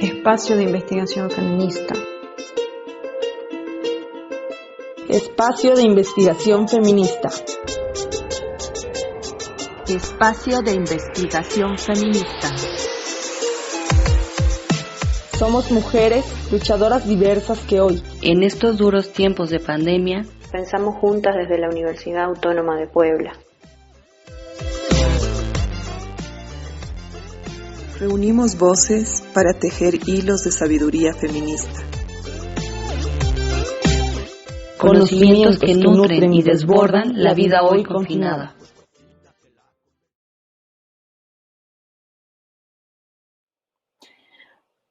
Espacio de investigación feminista. Espacio de investigación feminista. Espacio de investigación feminista. Somos mujeres luchadoras diversas que hoy, en estos duros tiempos de pandemia, pensamos juntas desde la Universidad Autónoma de Puebla. Reunimos voces para tejer hilos de sabiduría feminista. Conocimientos que nutren y desbordan la vida hoy confinada.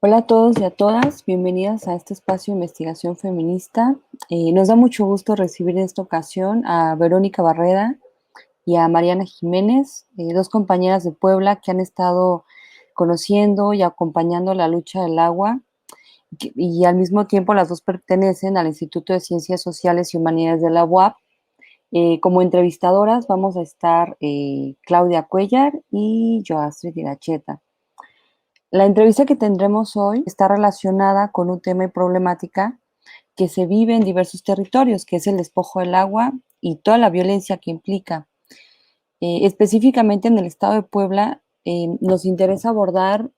Hola a todos y a todas, bienvenidas a este espacio de investigación feminista. Nos da mucho gusto recibir en esta ocasión a Verónica Barreda y a Mariana Jiménez, dos compañeras de Puebla que han estado conociendo y acompañando la lucha del agua y al mismo tiempo las dos pertenecen al Instituto de Ciencias Sociales y Humanidades de la UAP. Como entrevistadoras vamos a estar Claudia Cuellar y yo, Astrid Iracheta. La entrevista que tendremos hoy está relacionada con un tema y problemática que se vive en diversos territorios, que es el despojo del agua y toda la violencia que implica. Específicamente en el estado de Puebla, nos interesa abordar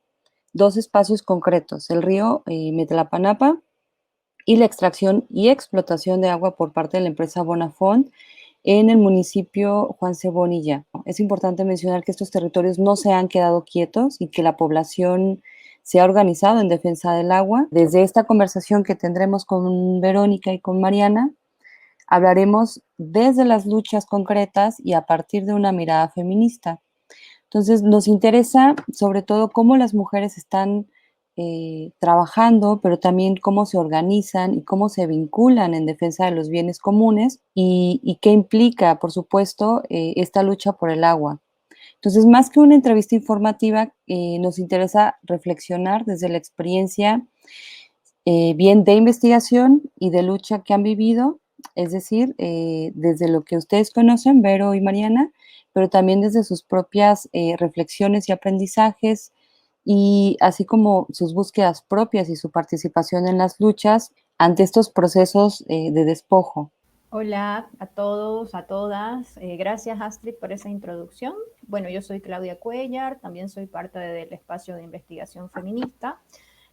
dos espacios concretos, el río Metlapanapa y la extracción y explotación de agua por parte de la empresa Bonafont en el municipio Juan C. Bonilla. Es importante mencionar que estos territorios no se han quedado quietos y que la población se ha organizado en defensa del agua. Desde esta conversación que tendremos con Verónica y con Mariana, hablaremos desde las luchas concretas y a partir de una mirada feminista. Entonces, nos interesa sobre todo cómo las mujeres están trabajando, pero también cómo se organizan y cómo se vinculan en defensa de los bienes comunes y qué implica, por supuesto, esta lucha por el agua. Entonces, más que una entrevista informativa, nos interesa reflexionar desde la experiencia bien de investigación y de lucha que han vivido, es decir, desde lo que ustedes conocen, Vero y Mariana, pero también desde sus propias reflexiones y aprendizajes, y así como sus búsquedas propias y su participación en las luchas ante estos procesos de despojo. Hola a todos, a todas. Gracias, Astrid, por esa introducción. Bueno, yo soy Claudia Cuellar, también soy parte del espacio de investigación feminista.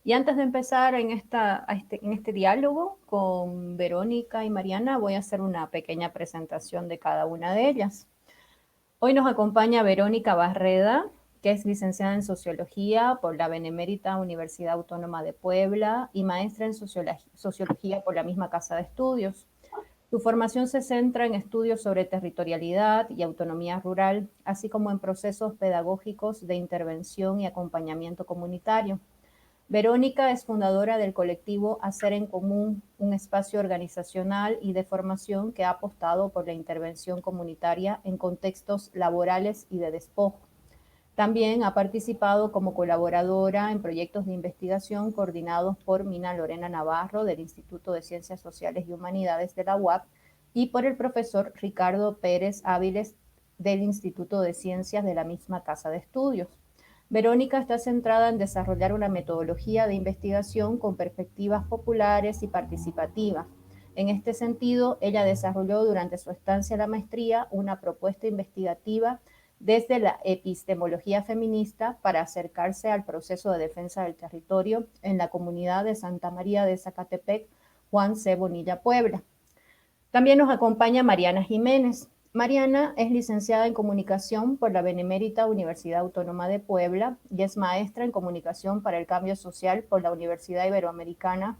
Y antes de empezar en este diálogo con Verónica y Mariana, voy a hacer una pequeña presentación de cada una de ellas. Hoy nos acompaña Verónica Barreda, que es licenciada en Sociología por la Benemérita Universidad Autónoma de Puebla y maestra en Sociología por la misma Casa de Estudios. Su formación se centra en estudios sobre territorialidad y autonomía rural, así como en procesos pedagógicos de intervención y acompañamiento comunitario. Verónica es fundadora del colectivo Hacer en Común, un espacio organizacional y de formación que ha apostado por la intervención comunitaria en contextos laborales y de despojo. También ha participado como colaboradora en proyectos de investigación coordinados por Mina Lorena Navarro del Instituto de Ciencias Sociales y Humanidades de la UAP y por el profesor Ricardo Pérez Áviles del Instituto de Ciencias de la misma Casa de Estudios. Verónica está centrada en desarrollar una metodología de investigación con perspectivas populares y participativas. En este sentido, ella desarrolló durante su estancia en la maestría una propuesta investigativa desde la epistemología feminista para acercarse al proceso de defensa del territorio en la comunidad de Santa María de Zacatepec, Juan C. Bonilla, Puebla. También nos acompaña Mariana Jiménez. Mariana es licenciada en Comunicación por la Benemérita Universidad Autónoma de Puebla y es maestra en Comunicación para el Cambio Social por la Universidad Iberoamericana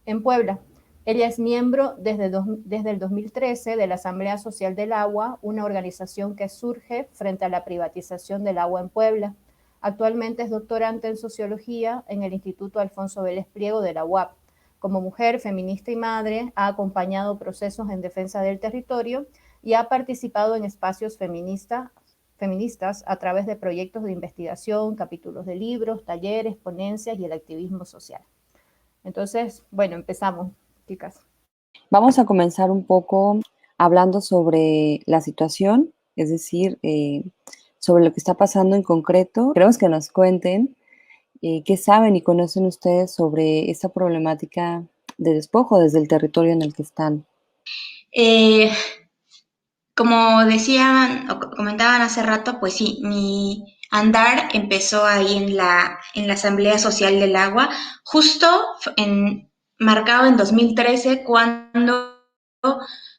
en Puebla. Ella es miembro desde el 2013 de la Asamblea Social del Agua, una organización que surge frente a la privatización del agua en Puebla. Actualmente es doctorante en Sociología en el Instituto Alfonso Vélez Pliego de la UAP. Como mujer, feminista y madre, ha acompañado procesos en defensa del territorio y ha participado en espacios feministas a través de proyectos de investigación, capítulos de libros, talleres, ponencias y el activismo social. Entonces, bueno, empezamos, chicas. Vamos a comenzar un poco hablando sobre la situación, es decir, sobre lo que está pasando en concreto. Queremos que nos cuenten ¿Qué saben y conocen ustedes sobre esta problemática de despojo desde el territorio en el que están? Como decían o comentaban hace rato, pues sí, mi andar empezó ahí en la Asamblea Social del Agua, justo marcado en 2013, cuando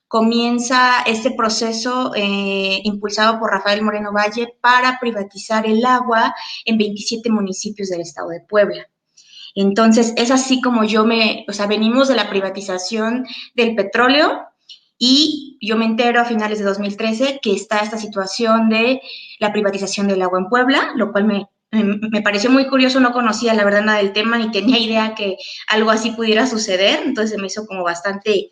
comienza este proceso impulsado por Rafael Moreno Valle para privatizar el agua en 27 municipios del estado de Puebla. Entonces, es así como venimos de la privatización del petróleo y yo me entero a finales de 2013 que está esta situación de la privatización del agua en Puebla, lo cual me pareció muy curioso, no conocía la verdad nada del tema ni tenía idea que algo así pudiera suceder, entonces me hizo como bastante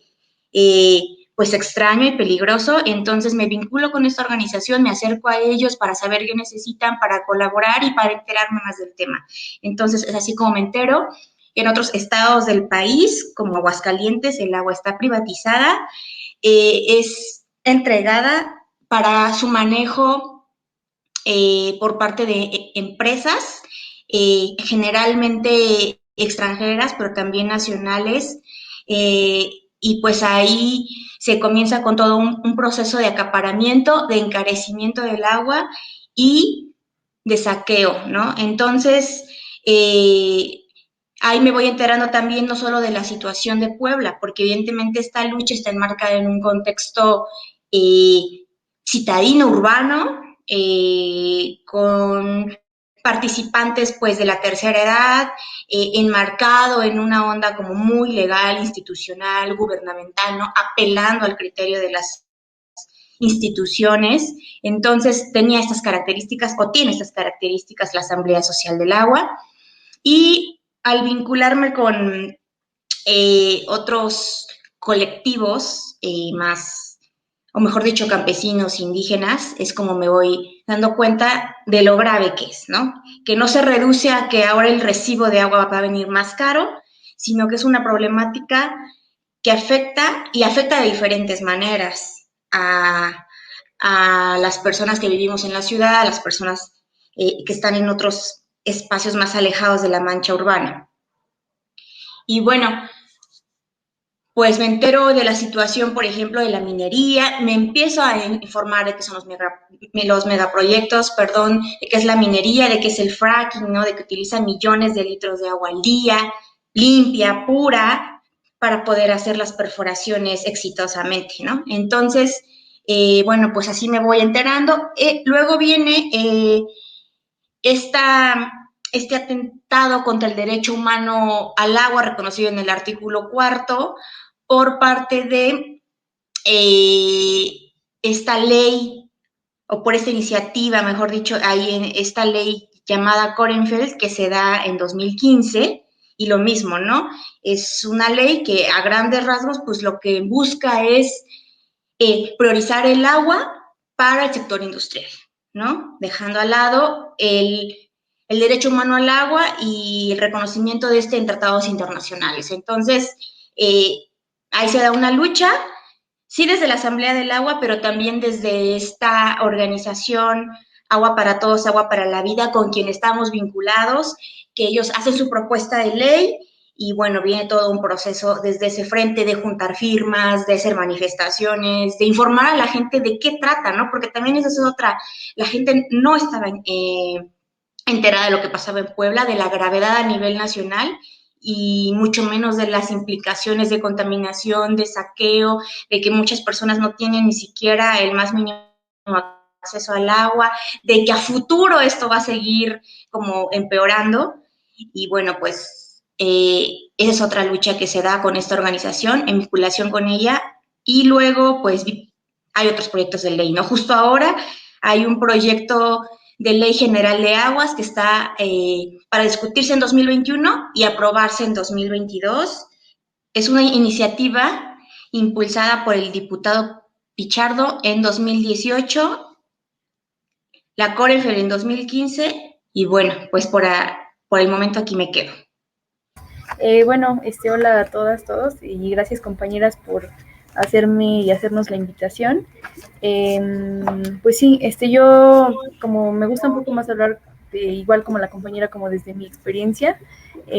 pues extraño y peligroso. Entonces me vinculo con esta organización, me acerco a ellos para saber qué necesitan, para colaborar y para enterarme más del tema. Entonces es así como me entero. En otros estados del país, como Aguascalientes, el agua está privatizada, es entregada para su manejo por parte de empresas, generalmente extranjeras, pero también nacionales, y pues ahí se comienza con todo un proceso de acaparamiento, de encarecimiento del agua y de saqueo, ¿no? Entonces, ahí me voy enterando también no solo de la situación de Puebla, porque evidentemente esta lucha está enmarcada en un contexto citadino, urbano, con participantes pues de la tercera edad, enmarcado en una onda como muy legal, institucional, gubernamental, ¿no? Apelando al criterio de las instituciones. Entonces tenía estas características, o tiene estas características, la Asamblea Social del Agua, y al vincularme con otros colectivos más, o mejor dicho, campesinos, indígenas, es como me voy dando cuenta de lo grave que es, ¿no? Que no se reduce a que ahora el recibo de agua va a venir más caro, sino que es una problemática que afecta de diferentes maneras a las personas que vivimos en la ciudad, a las personas que están en otros espacios más alejados de la mancha urbana. Y bueno, pues me entero de la situación, por ejemplo, de la minería, me empiezo a informar de qué son los megaproyectos, de qué es la minería, de qué es el fracking, ¿no? De que utiliza millones de litros de agua al día, limpia, pura, para poder hacer las perforaciones exitosamente, ¿no? Entonces, bueno, pues así me voy enterando. Luego viene este atentado contra el derecho humano al agua, reconocido en el artículo 4, por parte de esta ley, o por esta iniciativa, mejor dicho, ahí en esta ley llamada Korenfeld, que se da en 2015, y lo mismo, ¿no? Es una ley que a grandes rasgos, pues lo que busca es priorizar el agua para el sector industrial, ¿no? Dejando al lado el derecho humano al agua y el reconocimiento de este en tratados internacionales. Entonces, ahí se da una lucha, sí desde la Asamblea del Agua, pero también desde esta organización Agua para Todos, Agua para la Vida, con quien estamos vinculados, que ellos hacen su propuesta de ley y bueno, viene todo un proceso desde ese frente de juntar firmas, de hacer manifestaciones, de informar a la gente de qué trata, ¿no? Porque también esa es otra, la gente no estaba enterada de lo que pasaba en Puebla, de la gravedad a nivel nacional y mucho menos de las implicaciones de contaminación, de saqueo, de que muchas personas no tienen ni siquiera el más mínimo acceso al agua, de que a futuro esto va a seguir como empeorando. Y bueno, pues esa es otra lucha que se da con esta organización, en vinculación con ella. Y luego, pues hay otros proyectos de ley, ¿no? Justo ahora hay un proyecto de Ley General de Aguas que está para discutirse en 2021 y aprobarse en 2022. Es una iniciativa impulsada por el diputado Pichardo en 2018, la Korenfeld en 2015 y bueno, pues por el momento aquí me quedo. Bueno, hola a todas, todos y gracias compañeras por hacerme y hacernos la invitación. Pues sí, yo como me gusta un poco más hablar igual como la compañera, como desde mi experiencia.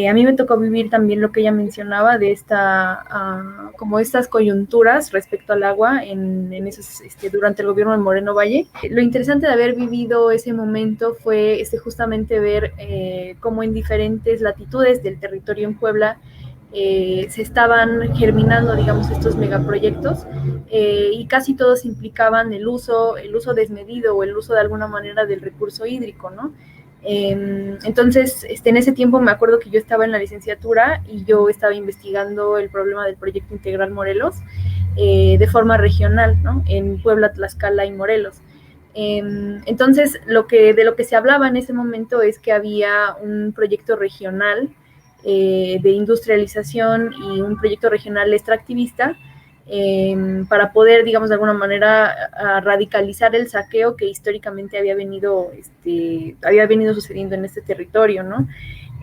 A mí me tocó vivir también lo que ella mencionaba de como estas coyunturas respecto al agua en esos, durante el gobierno de Moreno Valle. Lo interesante de haber vivido ese momento fue justamente ver cómo en diferentes latitudes del territorio en Puebla se estaban germinando, digamos, estos megaproyectos, y casi todos implicaban el uso desmedido o el uso de alguna manera del recurso hídrico, ¿no? Entonces, en ese tiempo me acuerdo que yo estaba en la licenciatura y yo estaba investigando el problema del proyecto integral Morelos de forma regional, ¿no? En Puebla, Tlaxcala y Morelos. Entonces, de lo que se hablaba en ese momento es que había un proyecto regional de industrialización y un proyecto regional extractivista para poder, digamos, de alguna manera radicalizar el saqueo que históricamente había venido sucediendo en este territorio, ¿no?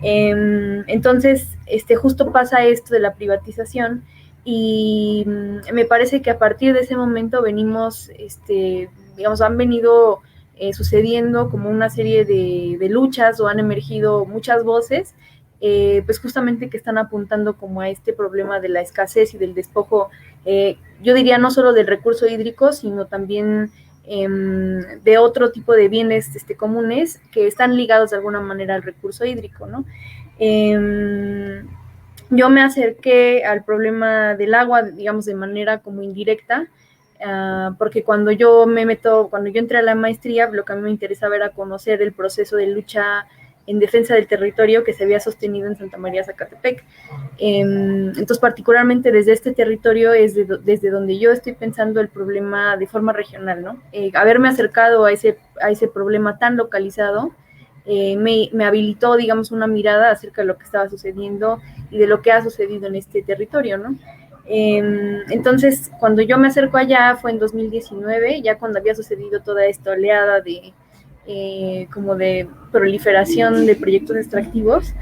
Entonces, justo pasa esto de la privatización y me parece que a partir de ese momento venimos, digamos, han venido sucediendo como una serie de luchas o han emergido muchas voces pues justamente que están apuntando como a este problema de la escasez y del despojo, yo diría no solo del recurso hídrico, sino también de otro tipo de bienes comunes que están ligados de alguna manera al recurso hídrico, ¿no? Yo me acerqué al problema del agua, digamos, de manera como indirecta, porque cuando yo entré a la maestría, lo que a mí me interesaba era conocer el proceso de lucha en defensa del territorio que se había sostenido en Santa María Zacatepec. Entonces, particularmente desde este territorio es desde donde yo estoy pensando el problema de forma regional, ¿no? Haberme acercado a ese problema tan localizado me habilitó, digamos, una mirada acerca de lo que estaba sucediendo y de lo que ha sucedido en este territorio, ¿no? Entonces, cuando yo me acerco allá fue en 2019, ya cuando había sucedido toda esta oleada como de proliferación de proyectos extractivos,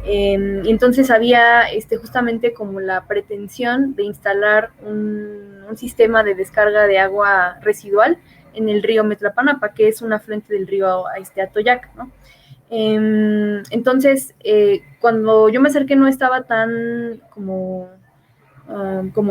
y entonces había justamente como la pretensión de instalar un sistema de descarga de agua residual en el río Metlapanapa, que es un afluente del río Atoyac, ¿no? Entonces, cuando yo me acerqué no estaba tan como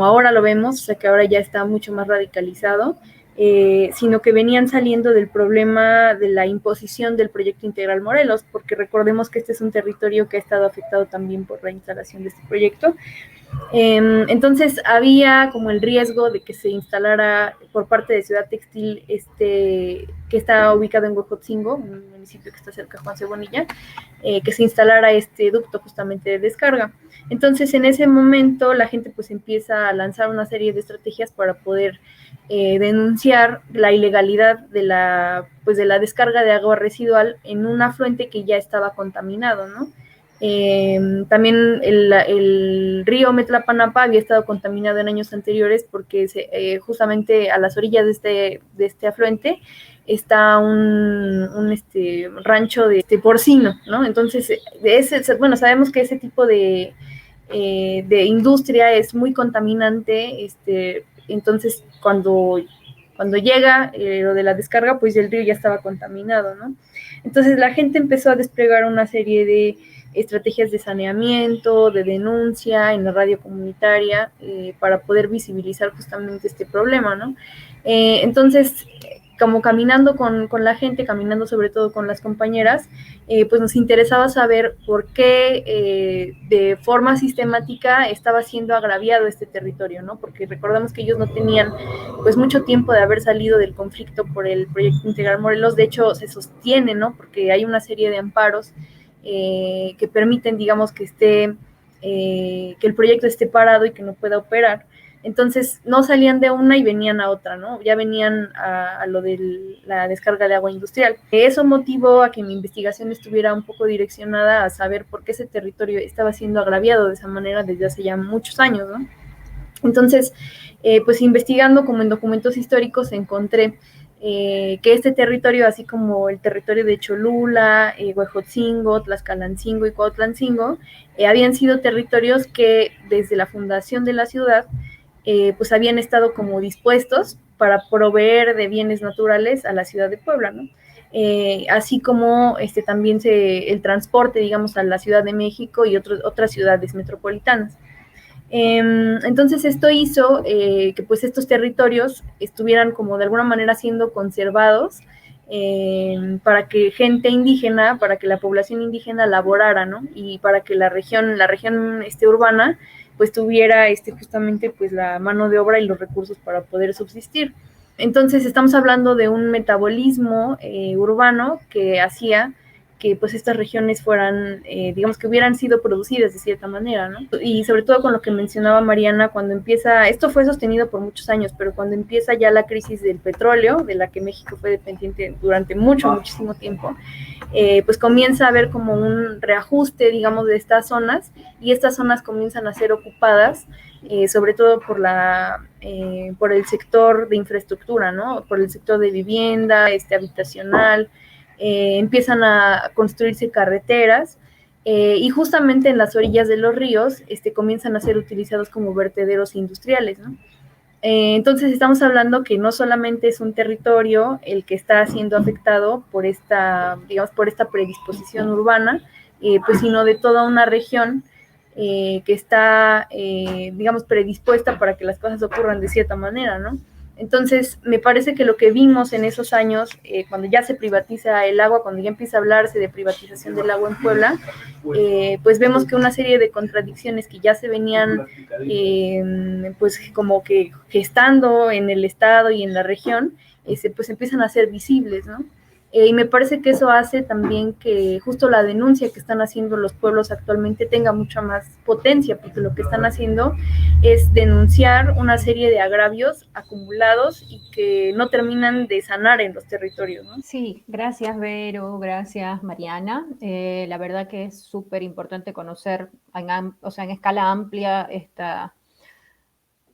ahora lo vemos, o sea que ahora ya está mucho más radicalizado, sino que venían saliendo del problema de la imposición del proyecto integral Morelos, porque recordemos que este es un territorio que ha estado afectado también por la instalación de este proyecto. Entonces había como el riesgo de que se instalara por parte de Ciudad Textil, que está ubicado en Huejotzingo, un municipio que está cerca de Juan Cebonilla, que se instalara este ducto justamente de descarga. Entonces en ese momento la gente pues empieza a lanzar una serie de estrategias para poder denunciar la ilegalidad de la descarga de agua residual en un afluente que ya estaba contaminado, ¿no? También el río Metlapanapa había estado contaminado en años anteriores porque justamente a las orillas de este afluente está un rancho de porcino, ¿no? Entonces, bueno, sabemos que ese tipo de industria es muy contaminante, entonces cuando llega lo de la descarga, pues el río ya estaba contaminado, ¿no? Entonces la gente empezó a desplegar una serie de estrategias de saneamiento, de denuncia en la radio comunitaria para poder visibilizar justamente este problema, ¿no? Entonces, como caminando con la gente, caminando sobre todo con las compañeras, pues nos interesaba saber por qué de forma sistemática estaba siendo agraviado este territorio, ¿no? Porque recordamos que ellos no tenían pues mucho tiempo de haber salido del conflicto por el proyecto integral Morelos. De hecho se sostiene, ¿no? Porque hay una serie de amparos que permiten, digamos, que el proyecto esté parado y que no pueda operar. Entonces no salían de una y venían a otra, ¿no? Ya venían a lo de la descarga de agua industrial. Eso motivó a que mi investigación estuviera un poco direccionada a saber por qué ese territorio estaba siendo agraviado de esa manera desde hace ya muchos años, ¿no? Entonces, pues investigando como en documentos históricos encontré que este territorio, así como el territorio de Cholula, Huejotzingo, Tlaxcalancingo y Cuautlancingo, habían sido territorios que desde la fundación de la ciudad pues habían estado como dispuestos para proveer de bienes naturales a la ciudad de Puebla, ¿no? así como también el transporte, digamos, a la Ciudad de México y otras ciudades metropolitanas. Entonces esto hizo que pues estos territorios estuvieran como de alguna manera siendo conservados para que gente indígena, para que la población indígena laborara, ¿no? Y para que la región urbana pues tuviera justamente pues la mano de obra y los recursos para poder subsistir. Entonces estamos hablando de un metabolismo urbano que hacía que pues estas regiones fueran, digamos que hubieran sido producidas de cierta manera, ¿no? Y sobre todo con lo que mencionaba Mariana, cuando empieza, esto fue sostenido por muchos años, pero cuando empieza ya la crisis del petróleo, de la que México fue dependiente durante muchísimo tiempo, pues comienza a haber como un reajuste, digamos, de estas zonas, y estas zonas comienzan a ser ocupadas, sobre todo por el sector de infraestructura, ¿no? Por el sector de vivienda, habitacional. Empiezan a construirse carreteras y justamente en las orillas de los ríos comienzan a ser utilizados como vertederos industriales, ¿no? Entonces estamos hablando que no solamente es un territorio el que está siendo afectado por esta predisposición urbana, pues sino de toda una región que está, digamos, predispuesta para que las cosas ocurran de cierta manera, ¿no? Entonces, me parece que lo que vimos en esos años, cuando ya se privatiza el agua, cuando ya empieza a hablarse de privatización del agua en Puebla, pues vemos que una serie de contradicciones que ya se venían, pues como que gestando en el estado y en la región, pues empiezan a ser visibles, ¿no? Y me parece que eso hace también que justo la denuncia que están haciendo los pueblos actualmente tenga mucha más potencia, porque lo que están haciendo es denunciar una serie de agravios acumulados y que no terminan de sanar en los territorios, ¿no? Sí, gracias Vero, gracias Mariana. La verdad que es súper importante conocer en escala amplia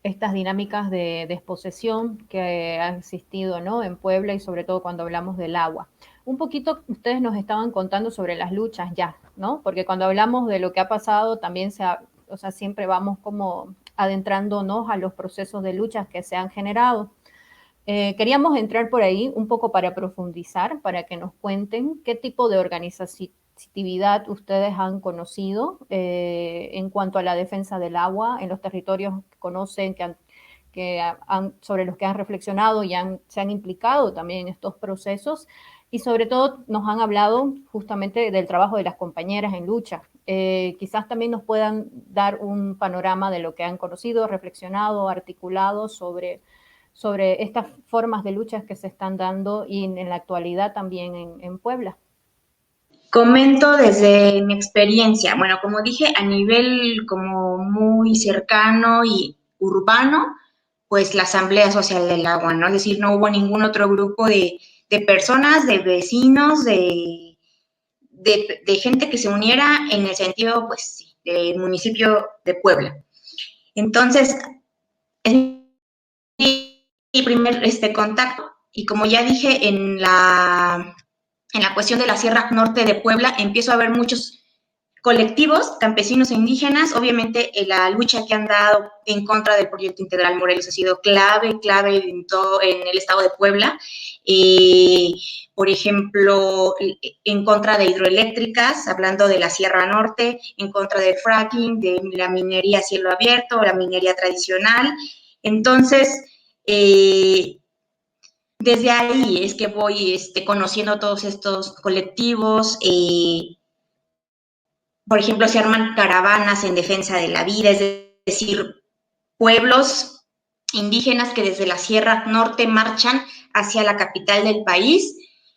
estas dinámicas de desposesión que han existido, ¿no?, en Puebla, y sobre todo cuando hablamos del agua. Un poquito ustedes nos estaban contando sobre las luchas ya, ¿no? Porque cuando hablamos de lo que ha pasado también siempre vamos como adentrándonos a los procesos de luchas que se han generado. Queríamos entrar por ahí un poco para profundizar, para que nos cuenten qué tipo de organizatividad ustedes han conocido en cuanto a la defensa del agua en los territorios que conocen, sobre los que han reflexionado y se han implicado también en estos procesos, y sobre todo nos han hablado justamente del trabajo de las compañeras en lucha. Quizás también nos puedan dar un panorama de lo que han conocido, reflexionado, articulado sobre estas formas de luchas que se están dando y en la actualidad también en Puebla. Comento desde mi experiencia, bueno, como dije, a nivel como muy cercano y urbano, pues la Asamblea Social del Agua, ¿no? Es decir, no hubo ningún otro grupo de personas, de vecinos, de gente que se uniera en el sentido, pues sí, del municipio de Puebla. Entonces, es mi primer contacto, y como ya dije, en la cuestión de la Sierra Norte de Puebla, empiezo a ver muchos colectivos campesinos e indígenas. Obviamente la lucha que han dado en contra del proyecto integral Morelos ha sido clave en el estado de Puebla. Por ejemplo, en contra de hidroeléctricas, hablando de la Sierra Norte, en contra del fracking, de la minería a cielo abierto, la minería tradicional. Entonces, desde ahí es que voy conociendo todos estos colectivos. Por ejemplo, se arman caravanas en defensa de la vida, es decir, pueblos indígenas que desde la Sierra Norte marchan hacia la capital del país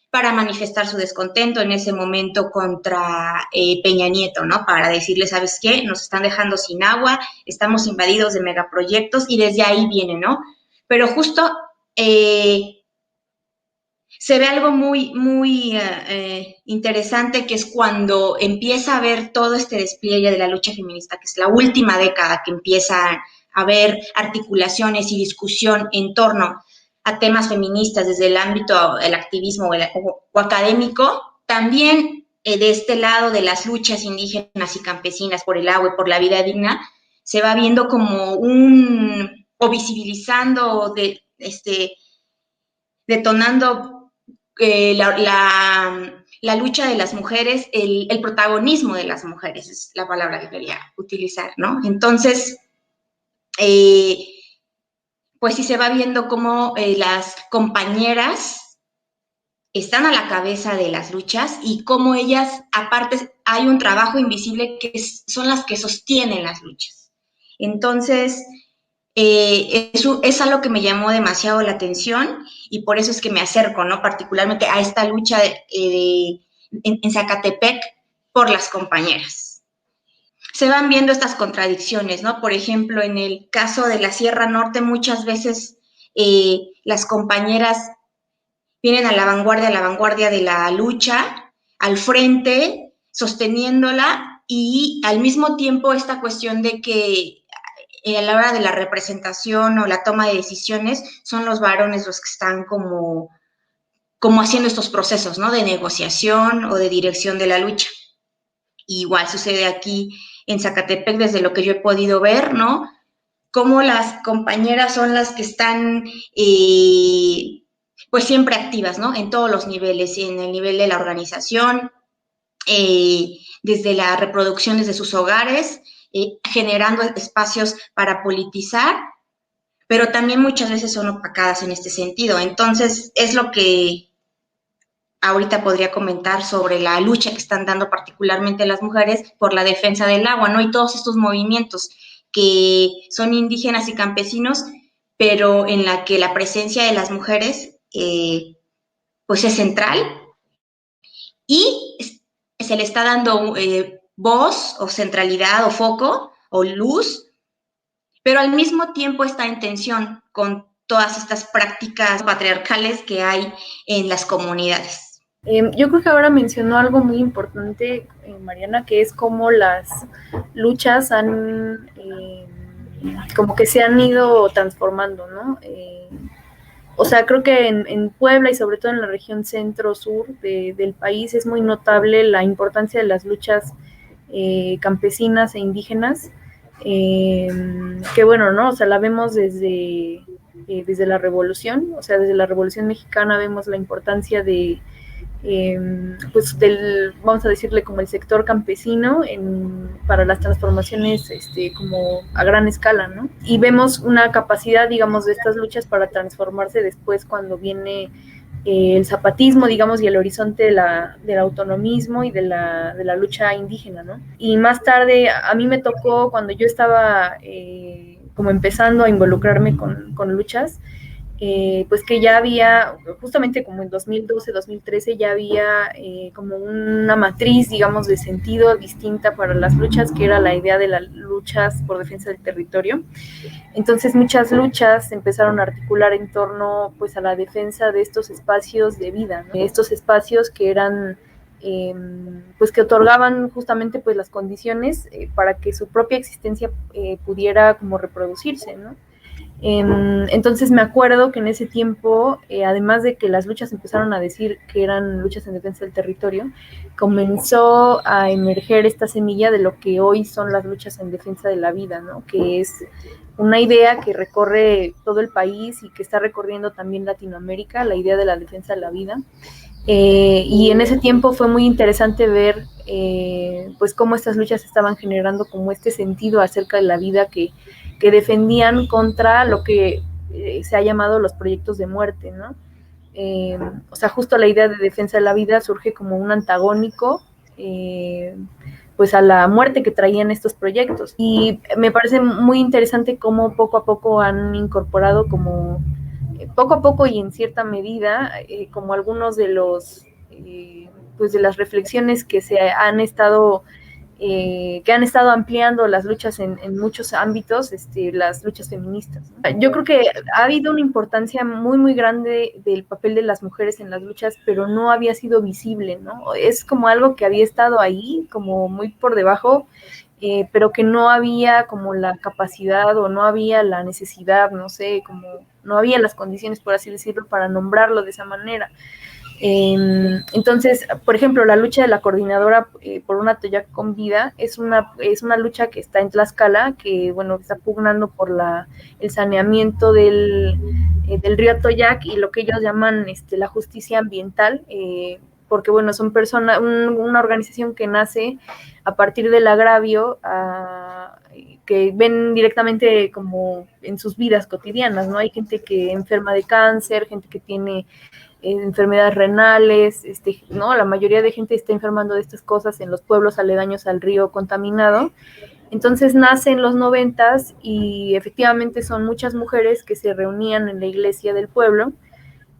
para manifestar su descontento en ese momento contra Peña Nieto, ¿no? Para decirle, ¿sabes qué? Nos están dejando sin agua, estamos invadidos de megaproyectos, y desde ahí viene, ¿no? Pero justo se ve algo muy interesante, que es cuando empieza a haber todo este despliegue de la lucha feminista, que es la última década que empieza a haber articulaciones y discusión en torno a temas feministas desde el ámbito del activismo o académico. También de este lado de las luchas indígenas y campesinas por el agua y por la vida digna, se va viendo como o visibilizando, detonando la lucha de las mujeres, el protagonismo de las mujeres, es la palabra que quería utilizar, ¿no? Entonces, pues sí se va viendo cómo las compañeras están a la cabeza de las luchas y cómo ellas, aparte, hay un trabajo invisible que son las que sostienen las luchas. Entonces, eso es algo que me llamó demasiado la atención y por eso es que me acerco, ¿no? Particularmente a esta lucha en Zacatepec por las compañeras. Se van viendo estas contradicciones, ¿no? Por ejemplo, en el caso de la Sierra Norte, muchas veces las compañeras vienen a la vanguardia de la lucha, al frente, sosteniéndola, y al mismo tiempo esta cuestión de que a la hora de la representación o la toma de decisiones son los varones los que están como haciendo estos procesos, ¿no? De negociación o de dirección de la lucha. Igual sucede aquí en Zacatepec, desde lo que yo he podido ver, ¿no? Cómo las compañeras son las que están pues siempre activas, ¿no? En todos los niveles, en el nivel de la organización, desde la reproducción desde sus hogares, generando espacios para politizar, pero también muchas veces son opacadas en este sentido. Entonces, es lo que ahorita podría comentar sobre la lucha que están dando particularmente las mujeres por la defensa del agua, ¿no? Y todos estos movimientos que son indígenas y campesinos, pero en la que la presencia de las mujeres pues es central y se le está dando voz o centralidad o foco o luz, pero al mismo tiempo está en tensión con todas estas prácticas patriarcales que hay en las comunidades. Yo creo que ahora mencionó algo muy importante, Mariana, que es cómo las luchas han, como que se han ido transformando, ¿no? O sea, creo que en Puebla y sobre todo en la región centro-sur del país es muy notable la importancia de las luchas campesinas e indígenas, que bueno, ¿no? O sea, la vemos desde la Revolución, o sea, desde la Revolución Mexicana vemos la importancia de pues vamos a decirle como el sector campesino para las transformaciones como a gran escala, ¿no? Y vemos una capacidad, digamos, de estas luchas para transformarse después cuando viene el zapatismo, digamos, y el horizonte del autonomismo y de la lucha indígena, ¿no? Y más tarde, a mí me tocó, cuando yo estaba como empezando a involucrarme con luchas, pues que ya había, justamente como en 2012, 2013, ya había como una matriz, digamos, de sentido distinta para las luchas, que era la idea de las luchas por defensa del territorio. Entonces muchas luchas se empezaron a articular en torno pues a la defensa de estos espacios de vida, ¿no? Estos espacios que eran pues que otorgaban justamente pues las condiciones para que su propia existencia pudiera como reproducirse, ¿no? Entonces me acuerdo que en ese tiempo, además de que las luchas empezaron a decir que eran luchas en defensa del territorio, comenzó a emerger esta semilla de lo que hoy son las luchas en defensa de la vida, ¿no? Que es una idea que recorre todo el país y que está recorriendo también Latinoamérica, la idea de la defensa de la vida. Y en ese tiempo fue muy interesante ver pues cómo estas luchas estaban generando como este sentido acerca de la vida que defendían contra lo que se ha llamado los proyectos de muerte, ¿no? O sea, justo la idea de defensa de la vida surge como un antagónico pues a la muerte que traían estos proyectos. Y me parece muy interesante cómo poco a poco han incorporado como, poco a poco y en cierta medida, como algunos de los, pues de las reflexiones que se han estado ampliando las luchas en muchos ámbitos, las luchas feministas, ¿no? Yo creo que ha habido una importancia muy, muy grande del papel de las mujeres en las luchas, pero no había sido visible, ¿no? Es como algo que había estado ahí, como muy por debajo, pero que no había como la capacidad o no había la necesidad, no sé, como no había las condiciones, por así decirlo, para nombrarlo de esa manera. Entonces, por ejemplo, la lucha de la coordinadora por un Atoyac con vida es una lucha que está en Tlaxcala, que bueno, está pugnando por el saneamiento del río Atoyac y lo que ellos llaman la justicia ambiental, porque bueno, son una organización que nace a partir del agravio que ven directamente como en sus vidas cotidianas, ¿no? Hay gente que enferma de cáncer, gente que tiene enfermedades renales, ¿no? La mayoría de gente está enfermando de estas cosas en los pueblos aledaños al río contaminado. Entonces nace en los 90s y efectivamente son muchas mujeres que se reunían en la iglesia del pueblo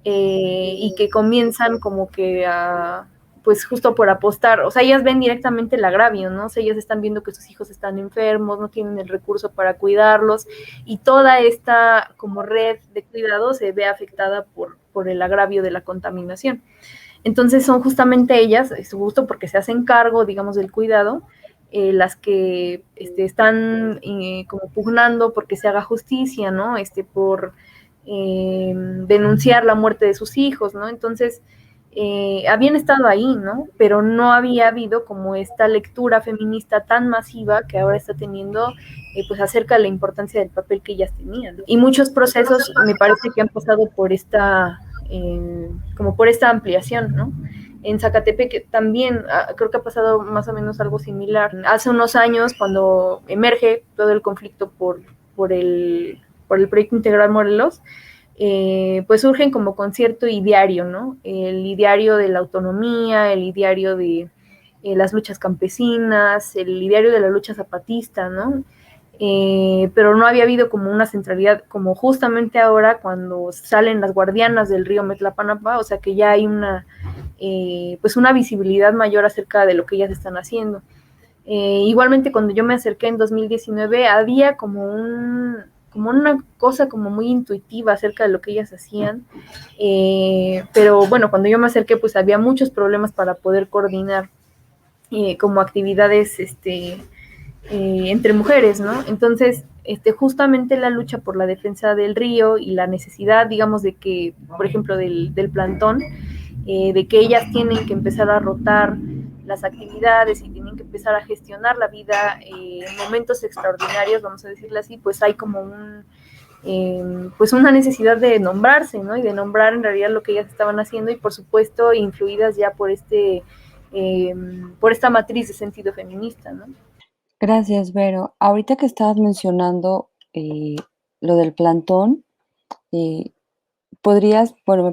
y que comienzan como que pues justo por apostar, o sea, ellas ven directamente el agravio, ¿no? O sea, ellas están viendo que sus hijos están enfermos, no tienen el recurso para cuidarlos, y toda esta como red de cuidado se ve afectada por el agravio de la contaminación. Entonces son justamente ellas, justo porque se hacen cargo, digamos, del cuidado, las que están como pugnando porque se haga justicia, ¿no? Por denunciar la muerte de sus hijos, ¿no? Entonces, habían estado ahí, ¿no? Pero no había habido como esta lectura feminista tan masiva que ahora está teniendo, pues acerca de la importancia del papel que ellas tenían, ¿no? Y muchos procesos me parece que han pasado por como por esta ampliación, ¿no? En Zacatepec también creo que ha pasado más o menos algo similar. Hace unos años, cuando emerge todo el conflicto por el Proyecto Integral Morelos, pues surgen como con cierto ideario, ¿no? El ideario de la autonomía, el ideario de las luchas campesinas, el ideario de la lucha zapatista, ¿no? Pero no había habido como una centralidad, como justamente ahora cuando salen las guardianas del río Metlapanapa, o sea que ya hay pues una visibilidad mayor acerca de lo que ellas están haciendo. Igualmente cuando yo me acerqué en 2019 había como una cosa como muy intuitiva acerca de lo que ellas hacían, pero bueno, cuando yo me acerqué pues había muchos problemas para poder coordinar como actividades entre mujeres, ¿no? Entonces, justamente la lucha por la defensa del río y la necesidad, digamos, de que, por ejemplo, del plantón, de que ellas tienen que empezar a rotar las actividades y tienen que empezar a gestionar la vida en momentos extraordinarios, vamos a decirlo así, pues hay como pues una necesidad de nombrarse, ¿no? Y de nombrar en realidad lo que ellas estaban haciendo y por supuesto influidas ya por esta matriz de sentido feminista, ¿no? Gracias, Vero. Ahorita que estabas mencionando lo del plantón, me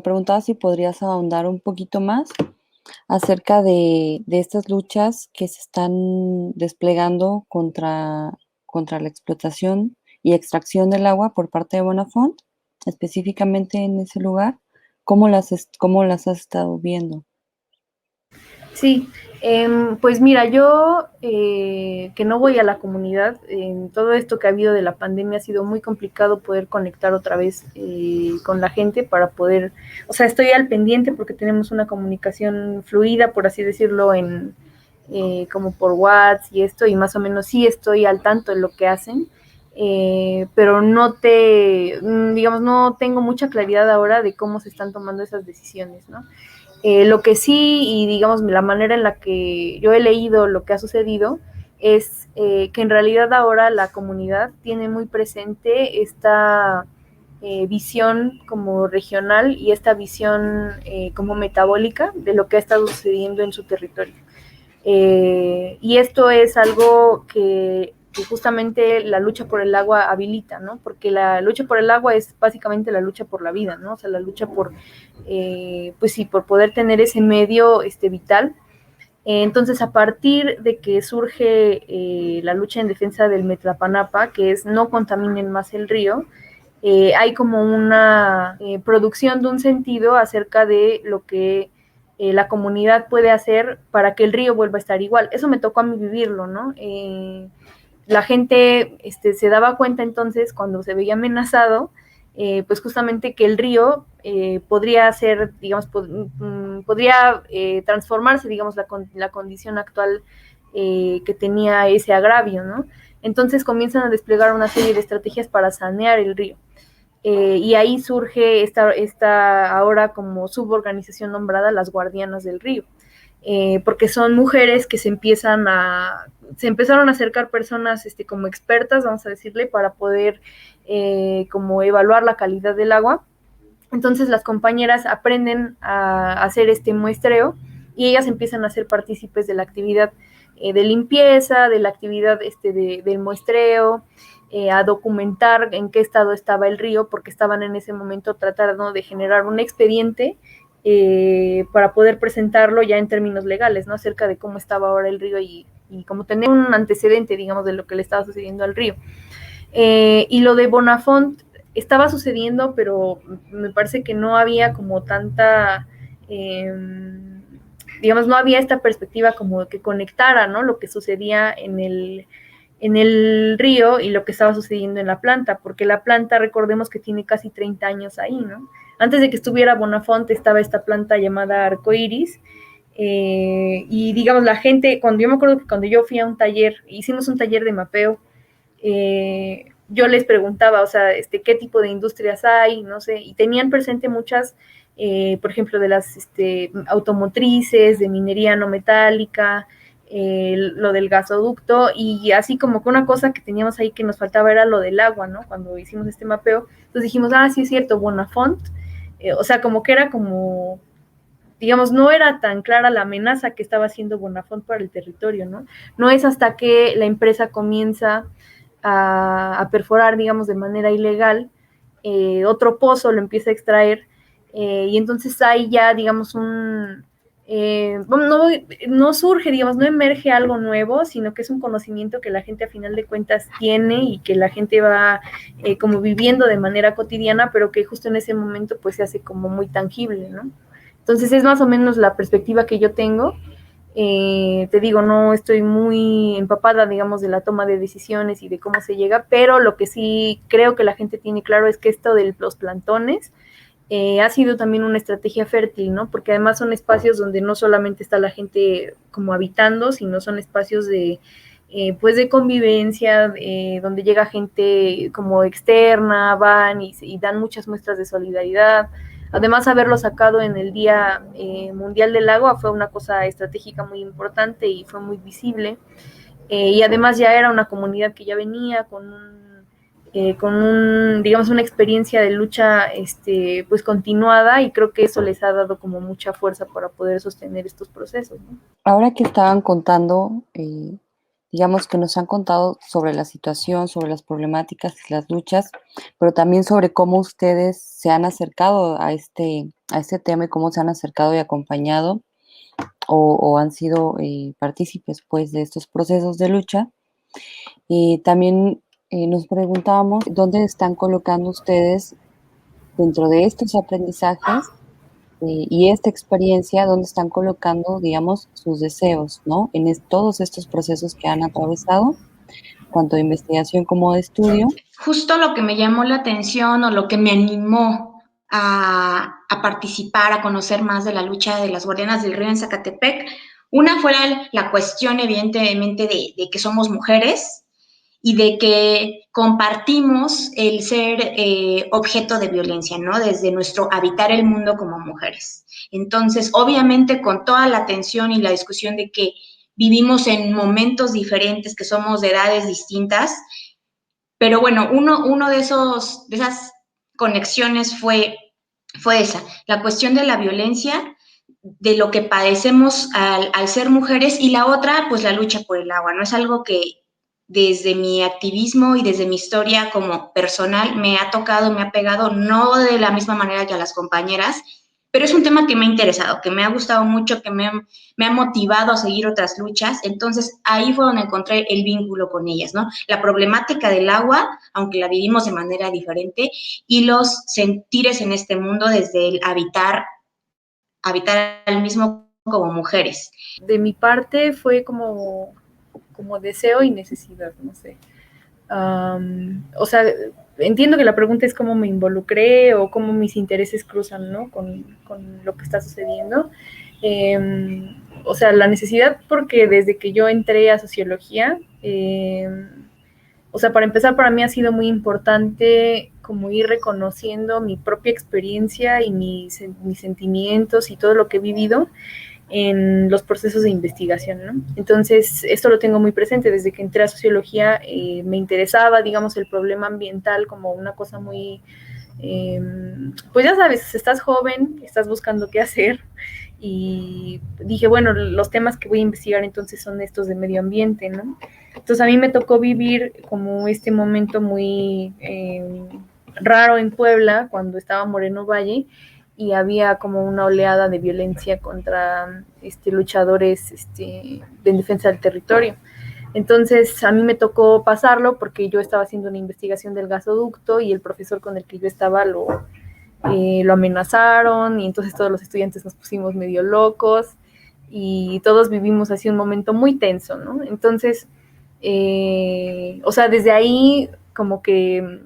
preguntaba si podrías ahondar un poquito más acerca de estas luchas que se están desplegando contra la explotación y extracción del agua por parte de Bonafont, específicamente en ese lugar. ¿Cómo las has estado viendo? Sí, pues mira, yo que no voy a la comunidad, en todo esto que ha habido de la pandemia ha sido muy complicado poder conectar otra vez con la gente para poder, o sea, estoy al pendiente porque tenemos una comunicación fluida, por así decirlo, como por WhatsApp y esto, y más o menos sí estoy al tanto de lo que hacen, pero no tengo mucha claridad ahora de cómo se están tomando esas decisiones, ¿no? Lo que sí, y digamos la manera en la que yo he leído lo que ha sucedido, es que en realidad ahora la comunidad tiene muy presente esta visión como regional y esta visión como metabólica de lo que ha estado sucediendo en su territorio. Y esto es algo que justamente la lucha por el agua habilita, ¿no? Porque la lucha por el agua es básicamente la lucha por la vida, ¿no? O sea, la lucha por, pues sí, por poder tener ese medio vital. Entonces, a partir de que surge la lucha en defensa del Metlapanapa, que es no contaminen más el río, hay como una producción de un sentido acerca de lo que la comunidad puede hacer para que el río vuelva a estar igual. Eso me tocó a mí vivirlo, ¿no? La gente se daba cuenta entonces cuando se veía amenazado, pues justamente que el río podría ser, digamos, podría transformarse, digamos, la condición actual que tenía ese agravio, ¿no? Entonces comienzan a desplegar una serie de estrategias para sanear el río. y ahí surge esta ahora como suborganización nombrada las Guardianas del Río, porque son mujeres que se empezaron a acercar personas como expertas, vamos a decirle, para poder como evaluar la calidad del agua. Entonces las compañeras aprenden a hacer este muestreo y ellas empiezan a ser partícipes de la actividad de limpieza, de la actividad del muestreo, a documentar en qué estado estaba el río, porque estaban en ese momento tratando de generar un expediente para poder presentarlo ya en términos legales, ¿no? Acerca de cómo estaba ahora el río y como tener un antecedente, digamos, de lo que le estaba sucediendo al río. Y lo de Bonafont estaba sucediendo, pero me parece que no había como tanta, digamos, no había esta perspectiva como que conectara, ¿no? Lo que sucedía en el río y lo que estaba sucediendo en la planta, porque la planta, recordemos que tiene casi 30 años ahí, ¿no? Antes de que estuviera Bonafont estaba esta planta llamada Arcoiris, y digamos la gente, yo me acuerdo que cuando yo fui a un taller, hicimos un taller de mapeo, yo les preguntaba, o sea, qué tipo de industrias hay, no sé, y tenían presente muchas, por ejemplo, de las automotrices, de minería no metálica, lo del gasoducto, y así como que una cosa que teníamos ahí que nos faltaba era lo del agua, ¿no? Cuando hicimos este mapeo, entonces dijimos, sí es cierto, Bonafont, o sea, como que era como, digamos, no era tan clara la amenaza que estaba haciendo Bonafont para el territorio, ¿no? No es hasta que la empresa comienza a perforar, digamos, de manera ilegal, otro pozo lo empieza a extraer, y entonces hay ya, digamos, no surge, digamos, no emerge algo nuevo, sino que es un conocimiento que la gente a final de cuentas tiene y que la gente va como viviendo de manera cotidiana, pero que justo en ese momento pues se hace como muy tangible, ¿no? Entonces es más o menos la perspectiva que yo tengo. Te digo, no estoy muy empapada, digamos, de la toma de decisiones y de cómo se llega, pero lo que sí creo que la gente tiene claro es que esto de los plantones ha sido también una estrategia fértil, ¿no? Porque además son espacios donde no solamente está la gente como habitando, sino son espacios pues de convivencia, donde llega gente como externa, van y dan muchas muestras de solidaridad. Además, haberlo sacado en el Día Mundial del Agua fue una cosa estratégica muy importante y fue muy visible. Y además ya era una comunidad que ya venía digamos, una experiencia de lucha pues continuada, y creo que eso les ha dado como mucha fuerza para poder sostener estos procesos, ¿no? Ahora que estaban contando, digamos que nos han contado sobre la situación, sobre las problemáticas y las luchas, pero también sobre cómo ustedes se han acercado a este tema y cómo se han acercado y acompañado o han sido partícipes pues de estos procesos de lucha. También nos preguntábamos dónde están colocando ustedes dentro de estos aprendizajes y esta experiencia, dónde están colocando, digamos, sus deseos, ¿no? En todos estos procesos que han atravesado, tanto de investigación como de estudio. Justo lo que me llamó la atención o lo que me animó a participar, a conocer más de la lucha de las Guardianas del Río en Zacatepec, una fue la cuestión, evidentemente, de que somos mujeres y de que compartimos el ser objeto de violencia, ¿no? Desde nuestro habitar el mundo como mujeres. Entonces, obviamente, con toda la tensión y la discusión de que vivimos en momentos diferentes, que somos de edades distintas, pero bueno, uno de esas conexiones fue esa, la cuestión de la violencia, de lo que padecemos al ser mujeres, y la otra, pues la lucha por el agua, ¿no? Es algo que desde mi activismo y desde mi historia como personal me ha tocado, me ha pegado, no de la misma manera que a las compañeras, pero es un tema que me ha interesado, que me ha gustado mucho, que me ha motivado a seguir otras luchas. Entonces ahí fue donde encontré el vínculo con ellas, ¿no? La problemática del agua, aunque la vivimos de manera diferente, y los sentires en este mundo desde el habitar al mismo como mujeres. De mi parte fue como deseo y necesidad, no sé. O sea, entiendo que la pregunta es cómo me involucré o cómo mis intereses cruzan, ¿no? con lo que está sucediendo. O sea, la necesidad porque desde que yo entré a sociología, o sea, para empezar, para mí ha sido muy importante como ir reconociendo mi propia experiencia y mis sentimientos y todo lo que he vivido en los procesos de investigación, ¿no? Entonces, esto lo tengo muy presente. Desde que entré a sociología me interesaba, digamos, el problema ambiental como una cosa muy, pues ya sabes, estás joven, estás buscando qué hacer, y dije, bueno, los temas que voy a investigar entonces son estos de medio ambiente, ¿no? Entonces a mí me tocó vivir como este momento muy raro en Puebla, cuando estaba Moreno Valle, y había como una oleada de violencia contra luchadores en defensa del territorio. Entonces a mí me tocó pasarlo porque yo estaba haciendo una investigación del gasoducto y el profesor con el que yo estaba lo amenazaron, y entonces todos los estudiantes nos pusimos medio locos y todos vivimos así un momento muy tenso, ¿no? Entonces, o sea, desde ahí como que,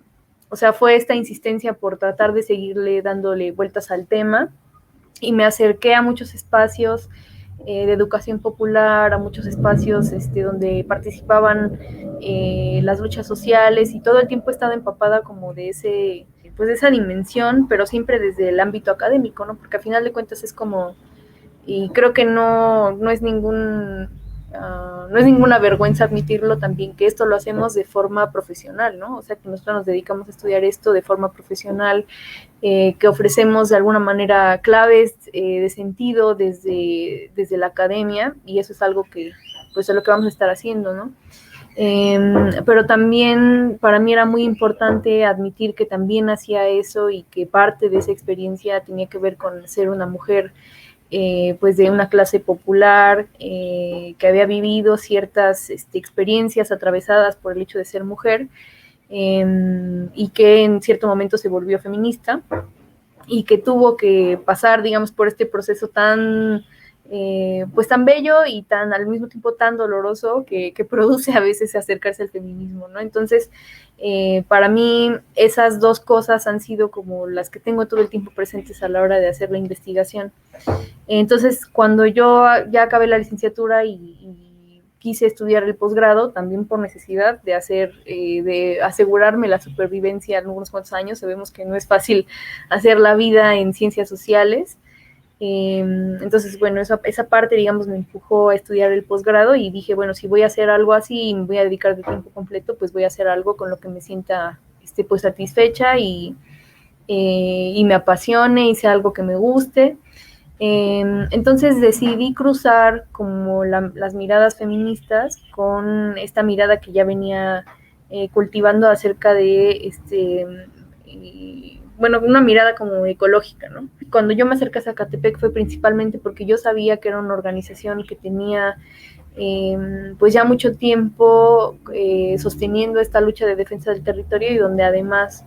o sea, fue esta insistencia por tratar de seguirle dándole vueltas al tema, y me acerqué a muchos espacios de educación popular, a muchos espacios donde participaban las luchas sociales, y todo el tiempo he estado empapada como de de esa dimensión, pero siempre desde el ámbito académico, ¿no? Porque al final de cuentas es como, y creo que no es ninguna vergüenza admitirlo también, que esto lo hacemos de forma profesional, ¿no? O sea, que nosotros nos dedicamos a estudiar esto de forma profesional, que ofrecemos de alguna manera claves de sentido desde la academia, y eso es algo que, pues, es lo que vamos a estar haciendo, ¿no? Pero también para mí era muy importante admitir que también hacía eso, y que parte de esa experiencia tenía que ver con ser una mujer pues de una clase popular, que había vivido ciertas experiencias atravesadas por el hecho de ser mujer, y que en cierto momento se volvió feminista, y que tuvo que pasar, digamos, por este proceso tan pues tan bello y tan al mismo tiempo tan doloroso que produce a veces acercarse al feminismo, ¿no? Entonces, para mí esas dos cosas han sido como las que tengo todo el tiempo presentes a la hora de hacer la investigación. Entonces, cuando yo ya acabé la licenciatura y quise estudiar el posgrado, también por necesidad de asegurarme la supervivencia en unos cuantos años, sabemos que no es fácil hacer la vida en ciencias sociales. Entonces, bueno, esa parte, digamos, me empujó a estudiar el posgrado, y dije, bueno, si voy a hacer algo así y me voy a dedicar de tiempo completo, pues voy a hacer algo con lo que me sienta pues satisfecha y me apasione y sea algo que me guste. Entonces decidí cruzar como las miradas feministas con esta mirada que ya venía cultivando acerca de bueno, una mirada como ecológica, ¿no? Cuando yo me acerqué a Zacatepec fue principalmente porque yo sabía que era una organización que tenía pues ya mucho tiempo sosteniendo esta lucha de defensa del territorio, y donde además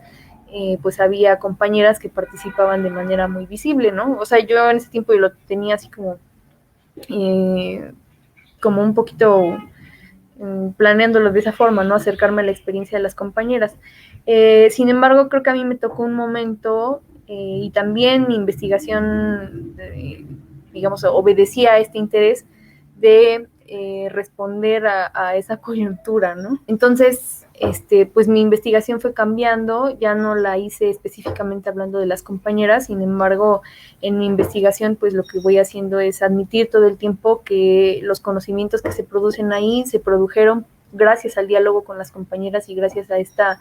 pues había compañeras que participaban de manera muy visible, ¿no? O sea, yo en ese tiempo lo tenía así como un poquito planeándolo de esa forma, ¿no? Acercarme a la experiencia de las compañeras. Sin embargo, creo que a mí me tocó un momento, y también mi investigación, digamos, obedecía a este interés de responder a esa coyuntura, ¿no? Entonces, pues mi investigación fue cambiando, ya no la hice específicamente hablando de las compañeras. Sin embargo, en mi investigación, pues lo que voy haciendo es admitir todo el tiempo que los conocimientos que se producen ahí se produjeron gracias al diálogo con las compañeras y gracias a esta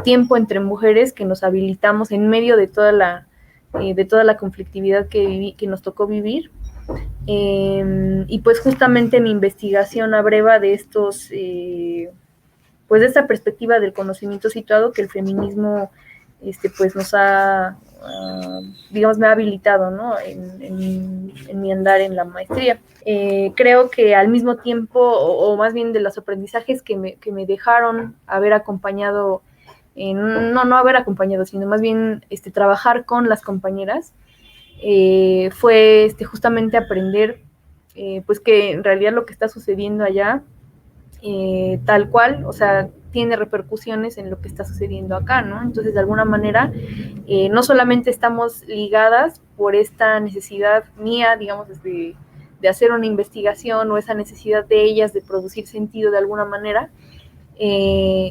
tiempo entre mujeres que nos habilitamos en medio de toda la conflictividad que nos tocó vivir. Y pues justamente mi investigación abreva de estos, pues de esta perspectiva del conocimiento situado que el feminismo pues nos ha, digamos, me ha habilitado, ¿no? En mi andar en la maestría. Creo que al mismo tiempo, o más bien de los aprendizajes que me dejaron haber acompañado, no haber acompañado, sino más bien trabajar con las compañeras, fue justamente aprender pues que en realidad lo que está sucediendo allá, tal cual, o sea, tiene repercusiones en lo que está sucediendo acá, ¿no? Entonces, de alguna manera, no solamente estamos ligadas por esta necesidad mía, digamos, de hacer una investigación, o esa necesidad de ellas de producir sentido de alguna manera,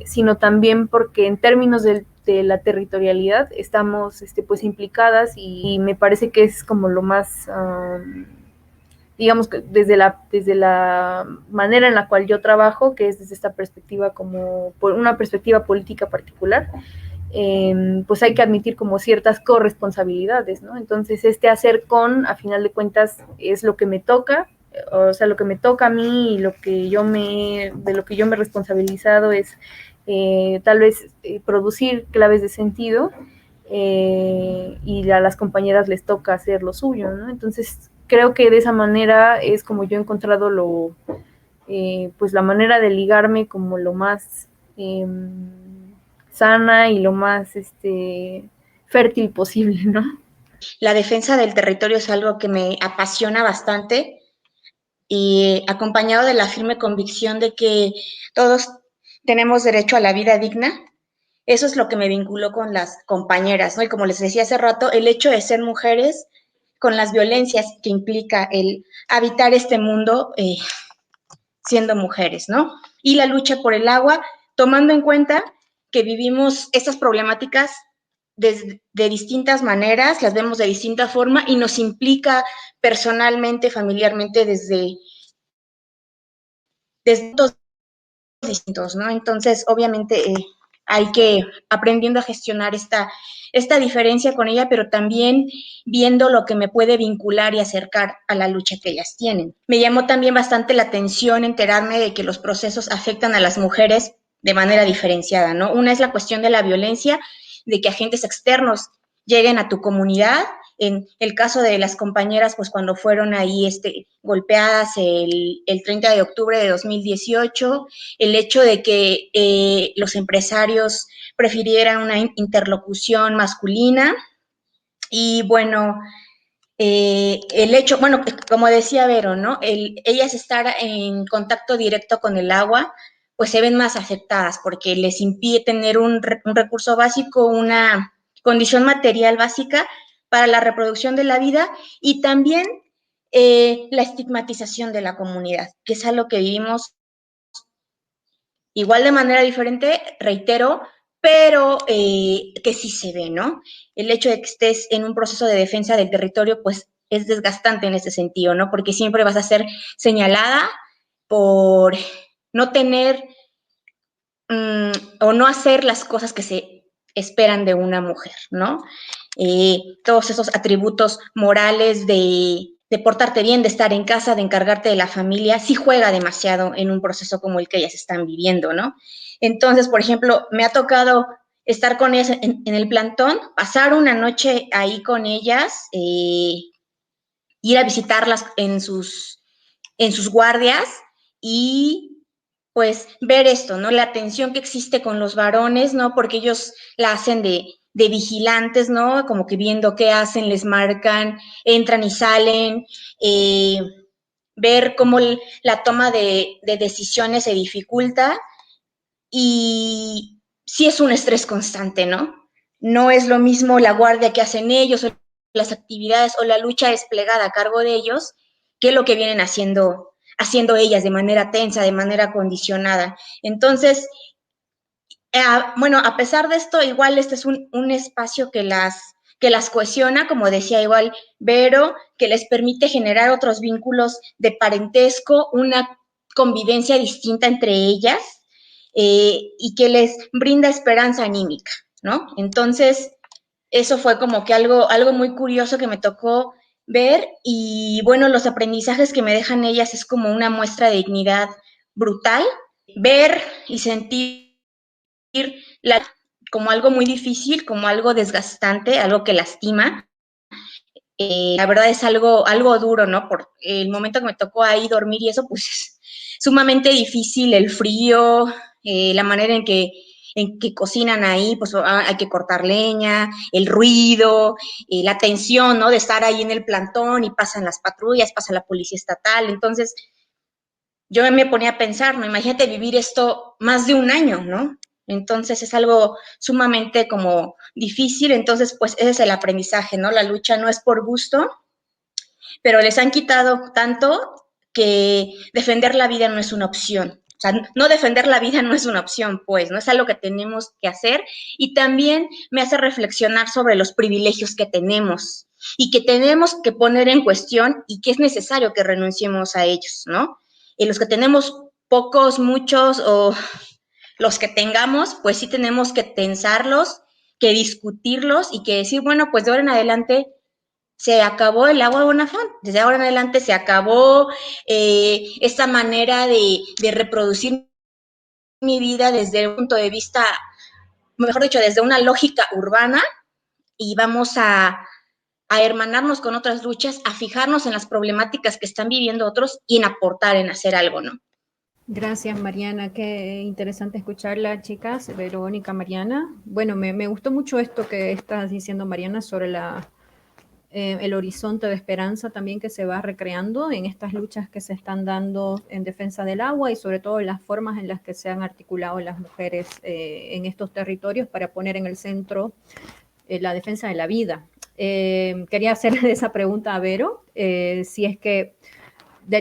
sino también porque en términos del de la territorialidad estamos pues implicadas y me parece que es como lo más, digamos que desde la manera en la cual yo trabajo, que es desde esta perspectiva como por una perspectiva política particular, pues hay que admitir como ciertas corresponsabilidades, ¿no? Entonces hacer con, a final de cuentas, es lo que me toca, o sea, lo que me toca a mí y de lo que yo me he responsabilizado es tal vez producir claves de sentido, y a las compañeras les toca hacer lo suyo, ¿no? Entonces creo que de esa manera es como yo he encontrado pues la manera de ligarme como lo más sana y lo más fértil posible, ¿no? La defensa del territorio es algo que me apasiona bastante, y acompañado de la firme convicción de que todos tenemos derecho a la vida digna. Eso es lo que me vinculó con las compañeras, ¿no? Y como les decía hace rato, el hecho de ser mujeres con las violencias que implica el habitar este mundo siendo mujeres, ¿no? Y la lucha por el agua, tomando en cuenta que vivimos estas problemáticas de distintas maneras, las vemos de distinta forma y nos implica personalmente, familiarmente, desde puntos distintos, ¿no? Entonces, obviamente, hay que aprendiendo a gestionar esta diferencia con ella, pero también viendo lo que me puede vincular y acercar a la lucha que ellas tienen. Me llamó también bastante la atención enterarme de que los procesos afectan a las mujeres de manera diferenciada, ¿no? Una es la cuestión de la violencia, de que agentes externos lleguen a tu comunidad. En el caso de las compañeras, pues cuando fueron ahí golpeadas el 30 de octubre de 2018, el hecho de que los empresarios prefirieran una interlocución masculina y bueno, el hecho, bueno, como decía Vero, ¿no? Ellas estar en contacto directo con el agua, pues se ven más afectadas porque les impide tener un recurso básico, una condición material básica para la reproducción de la vida y también la estigmatización de la comunidad, que es algo que vivimos igual de manera diferente, reitero, pero que sí se ve, ¿no? El hecho de que estés en un proceso de defensa del territorio, pues es desgastante en ese sentido, ¿no? Porque siempre vas a ser señalada por no tener o no hacer las cosas que se esperan de una mujer, ¿no? Todos esos atributos morales de portarte bien, de estar en casa, de encargarte de la familia, sí juega demasiado en un proceso como el que ellas están viviendo, ¿no? Entonces, por ejemplo, me ha tocado estar con ellas en el plantón, pasar una noche ahí con ellas, ir a visitarlas en sus guardias y pues ver esto, ¿no? La tensión que existe con los varones, ¿no? Porque ellos la hacen de vigilantes, ¿no? Como que viendo qué hacen, les marcan, entran y salen, ver cómo la toma de decisiones se dificulta y sí es un estrés constante, ¿no? No es lo mismo la guardia que hacen ellos o las actividades o la lucha desplegada a cargo de ellos que lo que vienen haciendo ellas de manera tensa, de manera condicionada. Entonces, bueno, a pesar de esto, igual este es un espacio que las cohesiona, como decía igual Vero, que les permite generar otros vínculos de parentesco, una convivencia distinta entre ellas, y que les brinda esperanza anímica, ¿no? Entonces, eso fue como que algo muy curioso que me tocó ver y bueno, los aprendizajes que me dejan ellas es como una muestra de dignidad brutal, ver y sentir como algo muy difícil, como algo desgastante, algo que lastima. La verdad es algo duro, ¿no? Por el momento que me tocó ahí dormir y eso, pues es sumamente difícil, el frío, la manera en que cocinan ahí, pues hay que cortar leña, el ruido, la tensión, ¿no? De estar ahí en el plantón y pasan las patrullas, pasa la policía estatal. Entonces, yo me ponía a pensar, ¿no? Imagínate vivir esto más de un año, ¿no? Entonces es algo sumamente como difícil, entonces pues ese es el aprendizaje, ¿no? La lucha no es por gusto, pero les han quitado tanto que defender la vida no es una opción. O sea, no defender la vida no es una opción, pues, no es algo que tenemos que hacer, y también me hace reflexionar sobre los privilegios que tenemos y que tenemos que poner en cuestión y que es necesario que renunciemos a ellos, ¿no? Y los que tenemos pocos, muchos o los que tengamos, pues sí tenemos que pensarlos, que discutirlos y que decir, bueno, pues de ahora en adelante se acabó el agua de Bonafont, desde ahora en adelante se acabó esta manera de reproducir mi vida desde un punto de vista, mejor dicho, desde una lógica urbana, y vamos a hermanarnos con otras luchas, a fijarnos en las problemáticas que están viviendo otros y en aportar, en hacer algo, ¿no? Gracias, Mariana. Qué interesante escucharla, chicas. Verónica, Mariana. Bueno, me gustó mucho esto que estás diciendo, Mariana, sobre el horizonte de esperanza también que se va recreando en estas luchas que se están dando en defensa del agua y sobre todo en las formas en las que se han articulado las mujeres en estos territorios para poner en el centro la defensa de la vida. Quería hacerle esa pregunta a Vero, si es que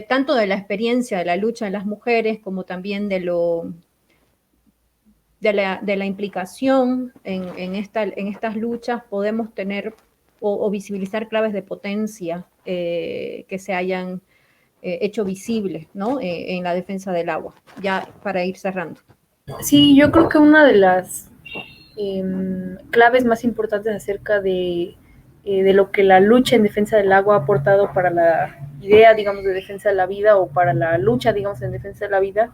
tanto de la experiencia de la lucha de las mujeres como también de la implicación en estas luchas podemos tener o visibilizar claves de potencia que se hayan hecho visibles, ¿no? En la defensa del agua, ya para ir cerrando. Sí, yo creo que una de las claves más importantes acerca de lo que la lucha en defensa del agua ha aportado para la idea, digamos, de defensa de la vida o para la lucha, digamos, en defensa de la vida,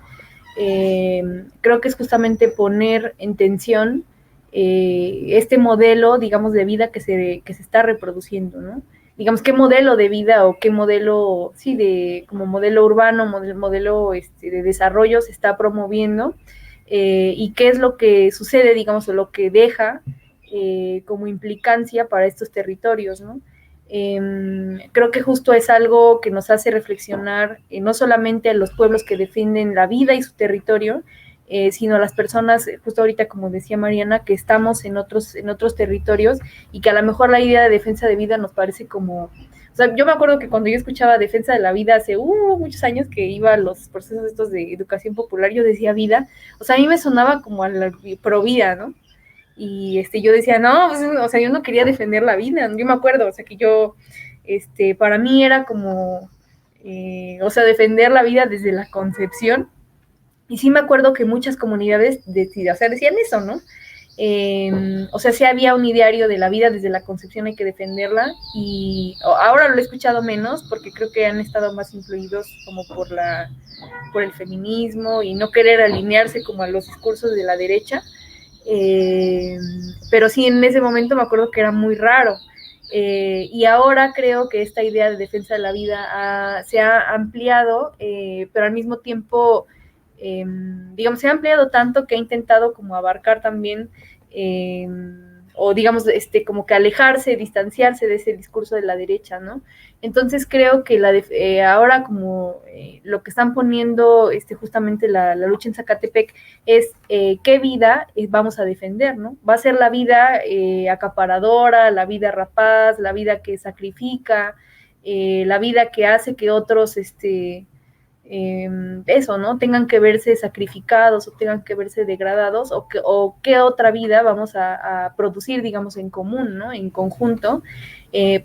creo que es justamente poner en tensión este modelo, digamos, de vida que se está reproduciendo, ¿no? Digamos, qué modelo de vida o qué modelo, sí, como modelo urbano, modelo de desarrollo se está promoviendo y qué es lo que sucede, digamos, o lo que deja como implicancia para estos territorios, ¿no? Creo que justo es algo que nos hace reflexionar no solamente a los pueblos que defienden la vida y su territorio, sino a las personas, justo ahorita como decía Mariana, que estamos en otros territorios y que a lo mejor la idea de defensa de vida nos parece como... O sea, yo me acuerdo que cuando yo escuchaba defensa de la vida hace muchos años que iba a los procesos estos de educación popular, yo decía vida, o sea, a mí me sonaba como a la pro vida, ¿no? Y yo decía, no, pues, o sea, yo no quería defender la vida, yo me acuerdo, o sea, que yo, para mí era como, o sea, defender la vida desde la concepción, y sí me acuerdo que muchas comunidades decían eso, ¿no? O sea, sí había un ideario de la vida desde la concepción, hay que defenderla, y ahora lo he escuchado menos, porque creo que han estado más influidos como por el feminismo, y no querer alinearse como a los discursos de la derecha, pero sí, en ese momento me acuerdo que era muy raro. Y ahora creo que esta idea de defensa de la vida se ha ampliado, pero al mismo tiempo, digamos, se ha ampliado tanto que ha intentado como abarcar también, o digamos, como que alejarse, distanciarse de ese discurso de la derecha, ¿no? Entonces creo que ahora como lo que están poniendo justamente la lucha en Zacatepec es qué vida vamos a defender, ¿no? Va a ser la vida acaparadora, la vida rapaz, la vida que sacrifica, la vida que hace que otros, eso, ¿no? Tengan que verse sacrificados o tengan que verse degradados, o qué otra vida vamos a producir, digamos, en común, ¿no? En conjunto,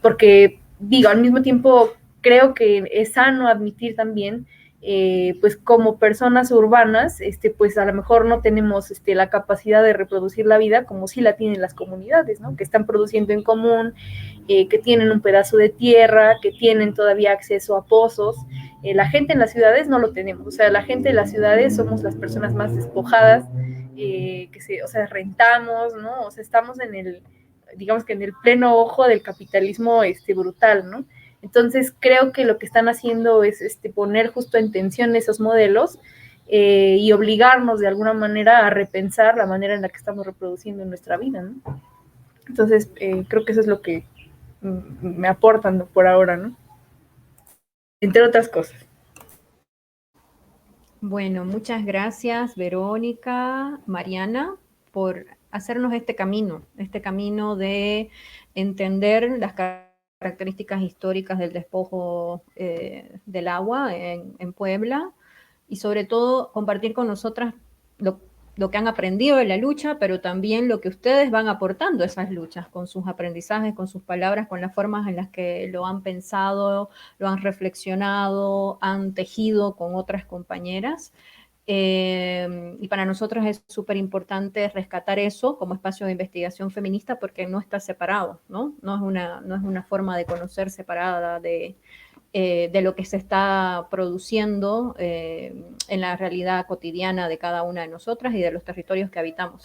porque digo, al mismo tiempo creo que es sano admitir también, pues como personas urbanas, pues a lo mejor no tenemos la capacidad de reproducir la vida como sí la tienen las comunidades, ¿no? Que están produciendo en común, que tienen un pedazo de tierra, que tienen todavía acceso a pozos. La gente en las ciudades no lo tenemos, o sea, la gente de las ciudades somos las personas más despojadas, o sea, rentamos, ¿no? O sea, estamos digamos que en el pleno ojo del capitalismo brutal, ¿no? Entonces creo que lo que están haciendo es poner justo en tensión esos modelos y obligarnos de alguna manera a repensar la manera en la que estamos reproduciendo nuestra vida, ¿no? Entonces creo que eso es lo que me aportan por ahora, ¿no? Entre otras cosas. Bueno, muchas gracias, Verónica, Mariana, por hacernos este camino de entender las características históricas del despojo del agua en Puebla, y sobre todo compartir con nosotras lo que han aprendido de la lucha, pero también lo que ustedes van aportando a esas luchas, con sus aprendizajes, con sus palabras, con las formas en las que lo han pensado, lo han reflexionado, han tejido con otras compañeras. Y para nosotros es súper importante rescatar eso como espacio de investigación feminista porque no está separado, ¿no? No es una forma de conocer separada de lo que se está produciendo en la realidad cotidiana de cada una de nosotras y de los territorios que habitamos.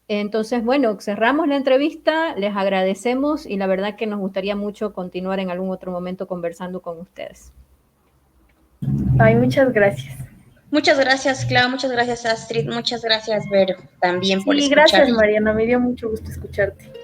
Entonces, bueno, cerramos la entrevista, les agradecemos y la verdad que nos gustaría mucho continuar en algún otro momento conversando con ustedes. Ay, muchas gracias. Muchas gracias, Clau, muchas gracias, Astrid, muchas gracias, Vero, también por escuchar. Gracias, Mariana, me dio mucho gusto escucharte.